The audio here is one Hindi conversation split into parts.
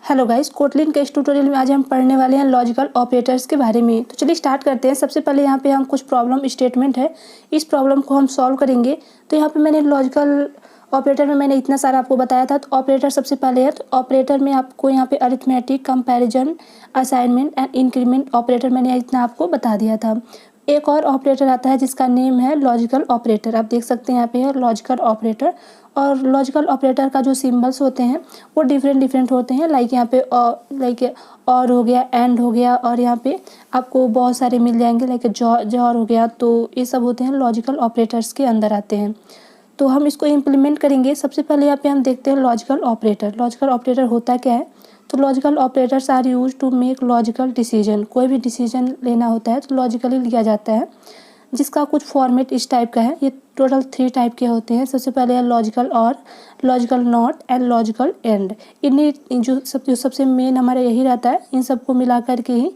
हेलो गाइस, कोटलिन के इस ट्यूटोरियल में आज हम पढ़ने वाले हैं लॉजिकल ऑपरेटर्स के बारे में। तो चलिए स्टार्ट करते हैं। सबसे पहले यहाँ पे हम कुछ प्रॉब्लम स्टेटमेंट है, इस प्रॉब्लम को हम सॉल्व करेंगे। तो यहाँ पे मैंने लॉजिकल ऑपरेटर में मैंने इतना सारा आपको बताया था। तो ऑपरेटर सबसे पहले है, तो ऑपरेटर में आपको यहाँ पे arithmetic, comparison, assignment and increment operator मैंने इतना आपको बता दिया था। एक और ऑपरेटर आता है जिसका नेम है लॉजिकल ऑपरेटर। आप देख सकते हैं यहाँ पे है लॉजिकल ऑपरेटर। और लॉजिकल ऑपरेटर का जो सिंबल्स होते हैं वो डिफरेंट होते हैं। लाइक यहाँ पे और हो गया, एंड हो गया, और यहाँ पे आपको बहुत सारे मिल जाएंगे लाइक जॉर हो गया। तो ये सब होते हैं लॉजिकल ऑपरेटर्स के अंदर आते हैं। तो हम इसको इम्प्लीमेंट करेंगे। सबसे पहले यहाँ पे हम देखते हैं लॉजिकल ऑपरेटर। लॉजिकल ऑपरेटर होता क्या है? तो logical operators are use to make logical decision. कोई भी डिसीजन लेना होता है तो लॉजिकली लिया जाता है, जिसका कुछ फॉर्मेट इस टाइप का है। ये टोटल 3 टाइप के होते हैं। सबसे पहले है लॉजिकल और, logical not and logical and. इन्हीं जो सबसे मेन हमारा यही रहता है। इन सबको मिला करके ही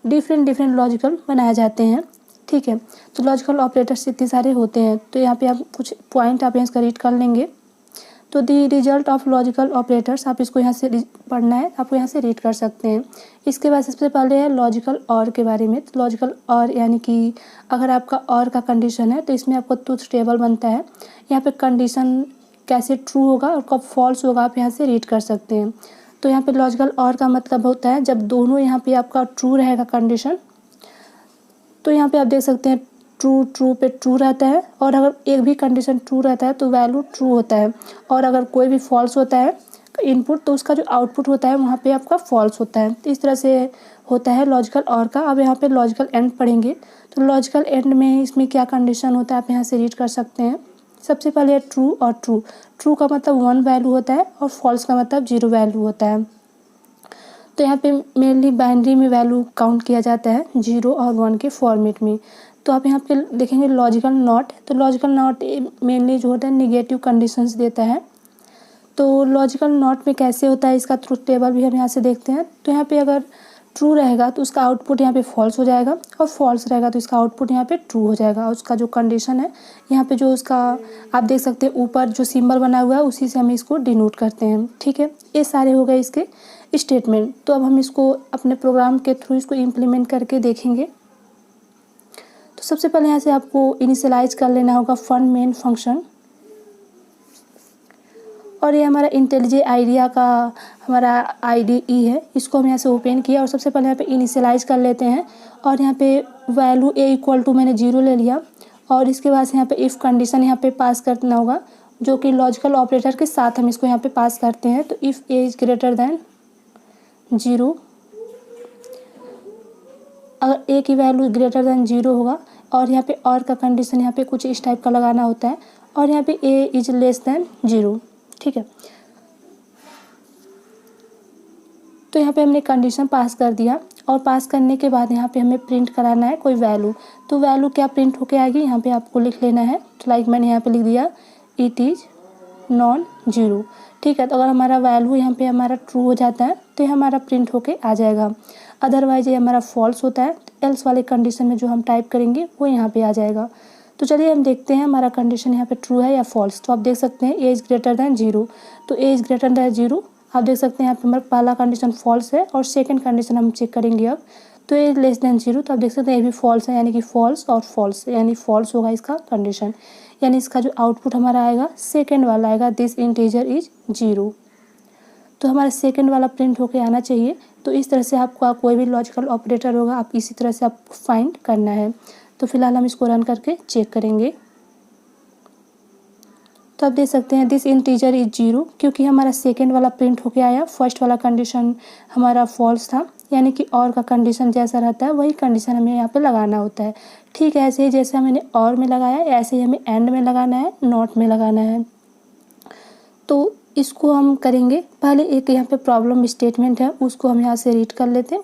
डिफरेंट लॉजिकल बनाए जाते हैं। ठीक है, तो लॉजिकल ऑपरेटर्स इतने सारे होते हैं। तो यहाँ पे आप कुछ पॉइंट आप इसका रीड कर लेंगे। तो the result of logical operators, आप इसको यहाँ से पढ़ना है, आपको यहाँ से रीड कर सकते हैं। इसके बाद सबसे पहले है लॉजिकल और के बारे में। तो लॉजिकल और यानी कि अगर आपका और का कंडीशन है तो इसमें आपको ट्रूथ टेबल बनता है। यहाँ पे कंडीशन कैसे ट्रू होगा और कब फॉल्स होगा आप यहाँ से रीड कर सकते हैं। तो यहाँ पे लॉजिकल और का मतलब होता है जब दोनों यहाँ पे आपका ट्रू रहेगा कंडीशन, तो यहाँ पे आप देख सकते हैं ट्रू पे ट्रू रहता है। और अगर एक भी कंडीशन ट्रू रहता है तो वैल्यू ट्रू होता है। और अगर कोई भी फॉल्स होता है इनपुट, तो उसका जो आउटपुट होता है वहाँ पे आपका फॉल्स होता है। तो इस तरह से होता है लॉजिकल और का। अब यहाँ पे लॉजिकल एंड पढ़ेंगे। तो लॉजिकल एंड में इसमें क्या कंडीशन होता है आप यहाँ से रीड कर सकते हैं। सबसे पहले है ट्रू और ट्रू। ट्रू का मतलब 1 वैल्यू होता है और फॉल्स का मतलब 0 वैल्यू होता है। तो यहाँ पे मेनली बाइनरी में वैल्यू काउंट किया जाता है 0 और 1 के फॉर्मेट में। तो आप यहाँ पे देखेंगे लॉजिकल नॉट। तो लॉजिकल नॉट मेनली जो होता है निगेटिव कंडीशंस देता है। तो लॉजिकल नॉट में कैसे होता है इसका ट्रूथ टेबल भी हम यहाँ से देखते हैं। तो यहाँ पे अगर ट्रू रहेगा तो उसका आउटपुट यहाँ पे फॉल्स हो जाएगा, और फॉल्स रहेगा तो इसका आउटपुट यहाँ पे ट्रू हो जाएगा। और उसका जो कंडीशन है यहाँ पे जो उसका आप देख सकते हैं ऊपर जो सिंबल बना हुआ है उसी से हम इसको डिनोट करते हैं। ठीक है, ये सारे हो गए इसके स्टेटमेंट। तो अब हम इसको अपने प्रोग्राम के थ्रू इसको इम्प्लीमेंट करके देखेंगे। तो सबसे पहले यहाँ से आपको इनिशियलाइज कर लेना होगा फन मेन फंक्शन। और ये हमारा इंटेलिजेंट आइडिया का हमारा IDE है, इसको हम यहाँ से ओपन किया। और सबसे पहले यहाँ पे इनिशियलाइज कर लेते हैं। और यहाँ पे वैल्यू a = मैंने 0 ले लिया। और इसके बाद यहाँ पे इफ़ कंडीशन यहाँ पे पास करना होगा, जो कि लॉजिकल ऑपरेटर के साथ हम इसको यहाँ पे पास करते हैं। तो इफ़ a > 0, अगर a की वैल्यू > 0 होगा, और यहाँ पे और का कंडीशन यहाँ पे कुछ इस टाइप का लगाना होता है। और यहाँ पे a > 0। ठीक है, तो यहाँ पे हमने कंडीशन पास कर दिया। और पास करने के बाद यहाँ पे हमें प्रिंट कराना है कोई वैल्यू। तो वैल्यू क्या प्रिंट होके आएगी यहाँ पे आपको लिख लेना है। तो लाइक मैंने यहाँ पे लिख दिया इट इज़ नॉन 0। ठीक है, तो अगर हमारा वैल्यू यहाँ पे हमारा ट्रू हो जाता है तो ये हमारा प्रिंट होके आ जाएगा। अदरवाइज ये हमारा फॉल्स होता है तो एल्स वाले कंडीशन में जो हम टाइप करेंगे वो यहाँ पे आ जाएगा। तो चलिए हम देखते हैं हमारा कंडीशन यहाँ पे ट्रू है या फॉल्स। तो आप देख सकते हैं a > 0। तो a > 0 आप देख सकते हैं यहाँ पे हमारा पहला कंडीशन फॉल्स है। और सेकंड कंडीशन हम चेक करेंगे अब। तो a <= 0, तो आप देख सकते हैं ये भी फॉल्स है, यानी कि फॉल्स और फॉल्स, यानी फॉल्स होगा इसका कंडीशन। यानी इसका जो आउटपुट हमारा आएगा सेकंड वाला आएगा, दिस इंटीजर इज 0। तो हमारा सेकंड वाला प्रिंट होके आना चाहिए। तो इस तरह से आपका कोई भी लॉजिकल ऑपरेटर होगा, आप इसी तरह से आपको फाइंड करना है। तो फिलहाल हम इसको रन करके चेक करेंगे। तो आप देख सकते हैं दिस इंटीजर इज 0, क्योंकि हमारा सेकंड वाला प्रिंट होके आया। फर्स्ट वाला कंडीशन हमारा फॉल्स था, यानी कि और का कंडीशन जैसा रहता है वही कंडीशन हमें यहाँ पे लगाना होता है। ठीक है, ऐसे ही जैसे हमने और में लगाया ऐसे ही हमें एंड में लगाना है, नॉट में लगाना है। तो इसको हम करेंगे। पहले एक यहाँ पे प्रॉब्लम स्टेटमेंट है उसको हम यहाँ से रीड कर लेते हैं,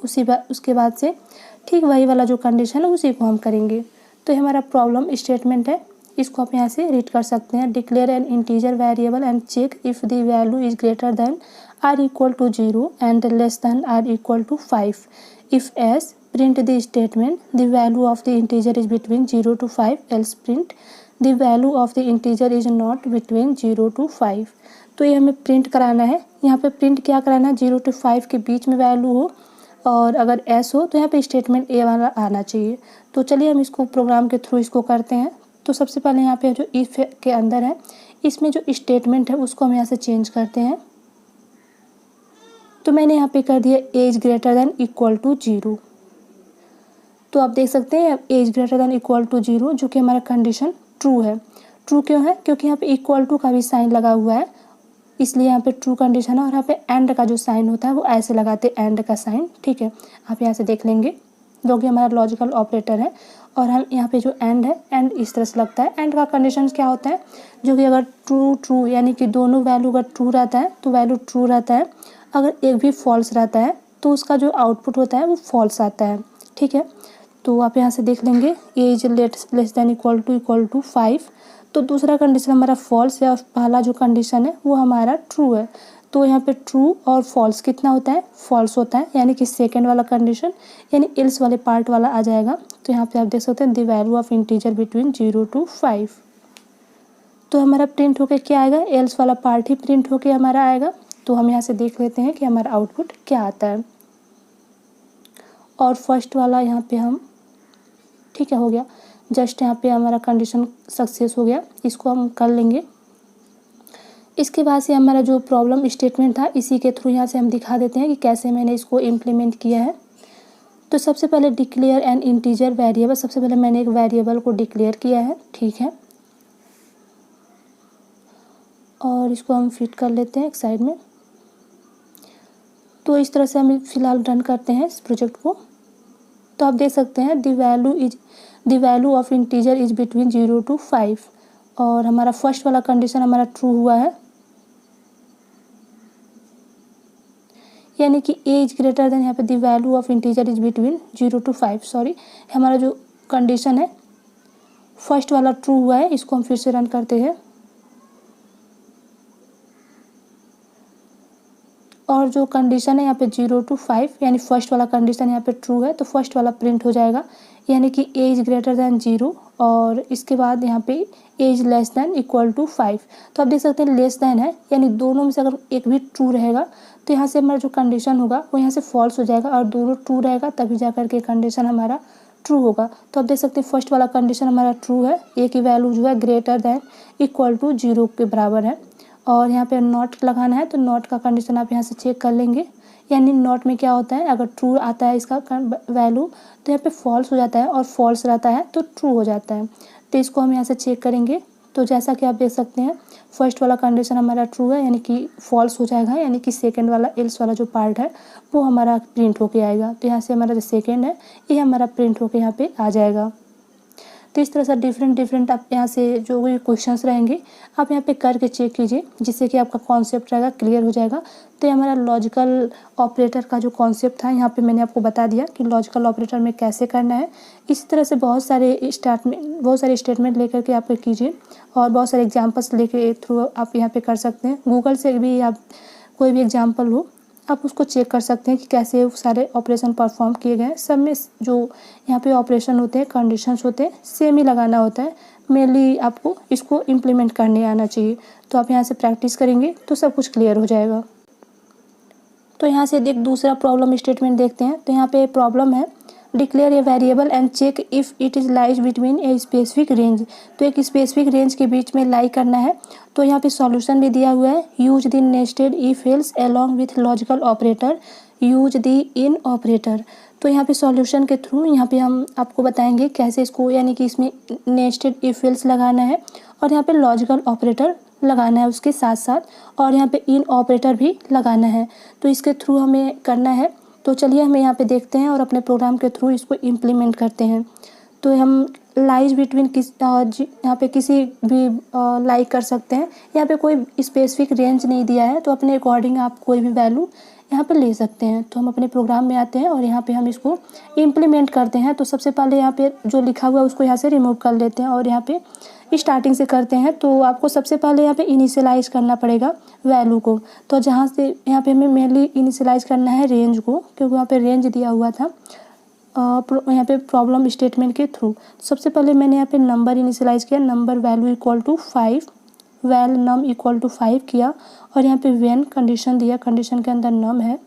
उसके बाद से ठीक वही वाला जो कंडीशन है उसी को हम करेंगे। तो ये हमारा प्रॉब्लम स्टेटमेंट है, इसको आप यहाँ से रीड कर सकते हैं। Declare an integer variable and check if the value is greater than r = 0 and less than r = 5। If yes, print the statement the value of the integer is between 0 to 5, else print the value of the integer is not between 0 to 5। तो ये हमें प्रिंट कराना है। यहाँ पे प्रिंट क्या कराना है, 0 to 5 के बीच में वैल्यू हो, और अगर एस हो तो यहाँ पे स्टेटमेंट ए वाला आना चाहिए। तो चलिए हम इसको प्रोग्राम के थ्रू इसको करते हैं। तो सबसे पहले यहाँ पे जो इफ के अंदर है, इसमें जो स्टेटमेंट है उसको हम यहाँ से चेंज करते हैं। तो मैंने यहाँ पे कर दिया as greater than equal to 0। तो आप देख सकते हैं as greater than equal to 0, जो कि हमारा कंडीशन ट्रू है। ट्रू क्यों है, क्योंकि यहाँ पे इक्वल टू का भी साइन लगा हुआ है, इसलिए यहाँ पे ट्रू कंडीशन है। और यहाँ पे एंड का जो साइन होता है वो ऐसे लगाते हैं, एंड का साइन, ठीक है। आप यहाँ से देख लेंगे, जो कि हमारा लॉजिकल ऑपरेटर है। और हम यहाँ पे जो एंड है, एंड इस तरह से लगता है। एंड का कंडीशन क्या होता है, जो कि अगर ट्रू ट्रू यानी कि दोनों वैल्यू अगर ट्रू रहता है तो वैल्यू ट्रू रहता है, अगर एक भी फॉल्स रहता है तो उसका जो आउटपुट होता है वो फॉल्स आता है, ठीक है। तो आप यहाँ से देख लेंगे as less than equal to 5। तो दूसरा कंडीशन हमारा फॉल्स है और पहला जो कंडीशन है वो हमारा ट्रू है। तो यहाँ पे ट्रू और फॉल्स कितना होता है, फॉल्स होता है, यानी कि सेकंड वाला कंडीशन यानी एल्स वाले पार्ट वाला आ जाएगा। तो यहाँ पे आप देख सकते हैं the value of integer between 0 to 5। तो हमारा प्रिंट होके क्या आएगा, एल्स वाला पार्ट ही प्रिंट होके हमारा आएगा। तो हम यहाँ से देख लेते हैं कि हमारा आउटपुट क्या आता है। और फर्स्ट वाला यहाँ पे हम, ठीक है, हो गया। जस्ट यहाँ पे हमारा कंडीशन सक्सेस हो गया, इसको हम कर लेंगे। इसके बाद से हमारा जो प्रॉब्लम स्टेटमेंट था, इसी के थ्रू यहाँ से हम दिखा देते हैं कि कैसे मैंने इसको इम्प्लीमेंट किया है। तो सबसे पहले डिक्लेयर एन इंटीजर वेरिएबल, सबसे पहले मैंने एक वेरिएबल को डिक्लेयर किया है, ठीक है। और इसको हम फिट कर लेते हैं एक साइड में। तो इस तरह से हम फिलहाल रन करते हैं इस प्रोजेक्ट को। तो आप देख सकते हैं the value of integer is between 0 to 5। और हमारा फर्स्ट वाला कंडीशन हमारा ट्रू हुआ है, यानी कि एज ग्रेटर देन, यहाँ पे the value of integer is between 0 to 5, sorry, हमारा जो कंडीशन है फर्स्ट वाला ट्रू हुआ है। इसको हम फिर से रन करते हैं। और जो कंडीशन है यहाँ पे 0 to 5, यानी फर्स्ट वाला कंडीशन यहाँ पे ट्रू है, तो फर्स्ट वाला प्रिंट हो जाएगा, यानी कि एज ग्रेटर दैन 0। और इसके बाद यहाँ पे as less than equal to 5। तो आप देख सकते हैं लेस दैन है, यानी दोनों में से अगर एक भी ट्रू रहेगा तो यहाँ से हमारा जो कंडीशन होगा वो यहाँ से फॉल्स हो जाएगा, और दोनों ट्रू रहेगा तभी जा कर के कंडीशन हमारा ट्रू होगा। तो आप देख सकते हैं फर्स्ट वाला कंडीशन हमारा ट्रू है, ए की वैल्यू जो है ग्रेटर दैन इक्वल टू 0 के बराबर है। और यहाँ पे नॉट लगाना है, तो नॉट का कंडीशन आप यहाँ से चेक कर लेंगे, यानी नॉट में क्या होता है, अगर ट्रू आता है इसका वैल्यू तो यहाँ पे फॉल्स हो जाता है, और फॉल्स रहता है तो ट्रू हो जाता है। तो इसको हम यहाँ से चेक करेंगे। तो जैसा कि आप देख सकते हैं फर्स्ट वाला कंडीशन हमारा ट्रू है, यानी कि फॉल्स हो जाएगा, यानी कि सेकंड वाला एल्स वाला जो पार्ट है वो हमारा प्रिंट होके आएगा। तो यहाँ से हमारा जो सेकंड है ये हमारा प्रिंट होके यहाँ पे आ जाएगा। तो इस तरह से डिफरेंट आप यहाँ से जो भी क्वेश्चंस रहेंगे आप यहाँ पे करके चेक कीजिए, जिससे कि आपका कॉन्सेप्ट रहेगा क्लियर हो जाएगा। तो ये हमारा लॉजिकल ऑपरेटर का जो कॉन्सेप्ट था, यहाँ पे मैंने आपको बता दिया कि लॉजिकल ऑपरेटर में कैसे करना है। इसी तरह से बहुत सारे स्टेटमेंट लेकर के आप कीजिए, और बहुत सारे एग्जाम्पल्स लेके थ्रू आप यहाँ पे कर सकते हैं। गूगल से भी आप कोई भी एग्जाम्पल हो आप उसको चेक कर सकते हैं कि कैसे सारे ऑपरेशन परफॉर्म किए गए हैं। सब में जो यहाँ पे ऑपरेशन होते हैं, कंडीशंस होते हैं, सेम ही लगाना होता है। मेनली आपको इसको इम्प्लीमेंट करने आना चाहिए। तो आप यहाँ से प्रैक्टिस करेंगे तो सब कुछ क्लियर हो जाएगा। तो यहाँ से एक दूसरा प्रॉब्लम स्टेटमेंट देखते हैं। तो यहाँ पे प्रॉब्लम है declare a variable and check if it is lies between a specific range. तो एक स्पेसिफिक रेंज के बीच में लाई करना है। तो यहाँ पे सॉल्यूशन भी दिया हुआ है, use the nested if else along with logical operator, use the in operator. तो यहाँ पे सॉल्यूशन के थ्रू यहाँ पे हम आपको बताएंगे कैसे इसको, यानी कि इसमें नेस्टेड इफ एल्स लगाना है और यहाँ पे लॉजिकल ऑपरेटर लगाना है उसके साथ साथ, और यहाँ पे इन ऑपरेटर भी लगाना है। तो इसके थ्रू हमें करना है। तो चलिए हमें यहाँ पे देखते हैं और अपने प्रोग्राम के थ्रू इसको इम्प्लीमेंट करते हैं। तो हम लाइज बिटवीन यहाँ पे किसी भी लाई कर सकते हैं। यहाँ पे कोई स्पेसिफिक रेंज नहीं दिया है, तो अपने अकॉर्डिंग आप कोई भी वैल्यू यहाँ पे ले सकते हैं। तो हम अपने प्रोग्राम में आते हैं और यहाँ पे हम इसको इम्प्लीमेंट करते हैं। तो सबसे पहले यहाँ पे जो लिखा हुआ है उसको यहाँ से रिमूव कर लेते हैं और यहाँ पे स्टार्टिंग से करते हैं। तो आपको सबसे पहले यहाँ पे इनिशियलाइज करना पड़ेगा वैल्यू को। तो जहाँ से यहाँ पे हमें मेनली इनिशियलाइज करना है रेंज को, क्योंकि वहाँ पे रेंज दिया हुआ था। यहाँ पे प्रॉब्लम स्टेटमेंट के थ्रू। सबसे पहले मैंने यहाँ पे नंबर इनिशियलाइज़ किया, number value equal to 5, val num equal to 5 किया और यहाँ पे व्हेन कंडीशन दिया, कंडीशन के अंदर नम है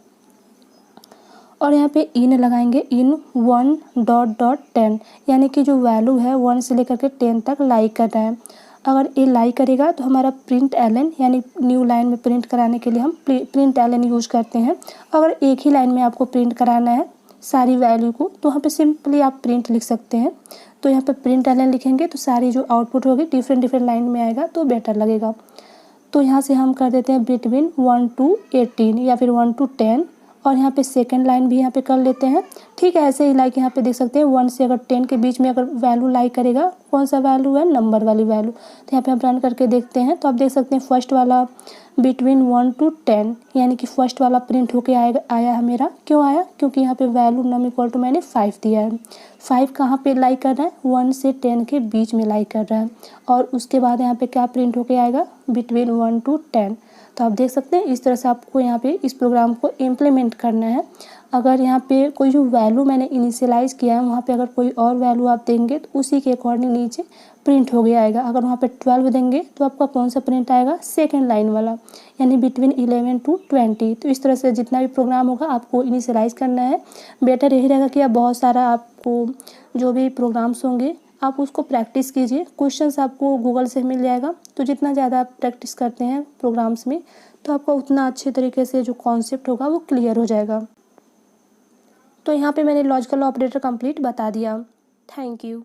और यहाँ पे इन लगाएंगे, इन 1.10 यानी कि जो वैल्यू है 1 से लेकर के 10 तक लाइक कर रहा है। अगर ये लाइक करेगा तो हमारा प्रिंट एलन यानी न्यू लाइन में प्रिंट कराने के लिए हम प्रिंट एलन यूज़ करते हैं। अगर एक ही लाइन में आपको प्रिंट कराना है सारी वैल्यू को तो वहाँ पे सिंपली आप प्रिंट लिख सकते हैं। तो यहाँ पे प्रिंट एलन लिखेंगे तो सारी जो आउटपुट होगी डिफरेंट लाइन में आएगा तो बेटर लगेगा। तो यहाँ से हम कर देते हैं बिटवीन 1 to 18 या फिर 1 to 10 और यहाँ पे सेकंड लाइन भी यहाँ पे कर लेते हैं। ठीक है, ऐसे ही लाइक यहाँ पे देख सकते हैं 1 से अगर 10 के बीच में अगर वैल्यू लाइक करेगा, कौन सा वैल्यू है, नंबर वाली वैल्यू। तो यहाँ पे हम रन करके देखते हैं तो आप देख सकते हैं फर्स्ट वाला बिटवीन 1 to 10 यानी कि फर्स्ट वाला प्रिंट होके आया है मेरा। क्यों आया? क्योंकि यहाँ पे वैल्यू नम इक्वल टू मैंने 5 दिया है। 5 कहाँ पे लाइक कर रहा है? 1 से 10 के बीच में लाइक कर रहा है और उसके बाद यहाँ पे क्या प्रिंट होके आएगा? Between 1 to 10। तो आप देख सकते हैं इस तरह से आपको यहाँ पे इस प्रोग्राम को इम्प्लीमेंट करना है। अगर यहाँ पे कोई जो वैल्यू मैंने इनिशियलाइज़ किया है वहाँ पे अगर कोई और वैल्यू आप देंगे तो उसी के अकॉर्डिंग नीचे प्रिंट हो गया आएगा। अगर वहाँ पे 12 देंगे तो आपका कौन सा प्रिंट आएगा? सेकंड लाइन वाला यानी बिटवीन 11 to 20। तो इस तरह से जितना भी प्रोग्राम होगा आपको इनिशियलाइज़ करना है। बेटर यही रहेगा कि आप बहुत सारा आपको जो भी प्रोग्राम्स होंगे आप उसको प्रैक्टिस कीजिए। क्वेश्चंस आपको गूगल से मिल जाएगा, तो जितना ज़्यादा आप प्रैक्टिस करते हैं प्रोग्राम्स में तो आपका उतना अच्छे तरीके से जो कॉन्सेप्ट होगा वो क्लियर हो जाएगा। तो यहाँ पे मैंने लॉजिकल ऑपरेटर कंप्लीट बता दिया। Thank you.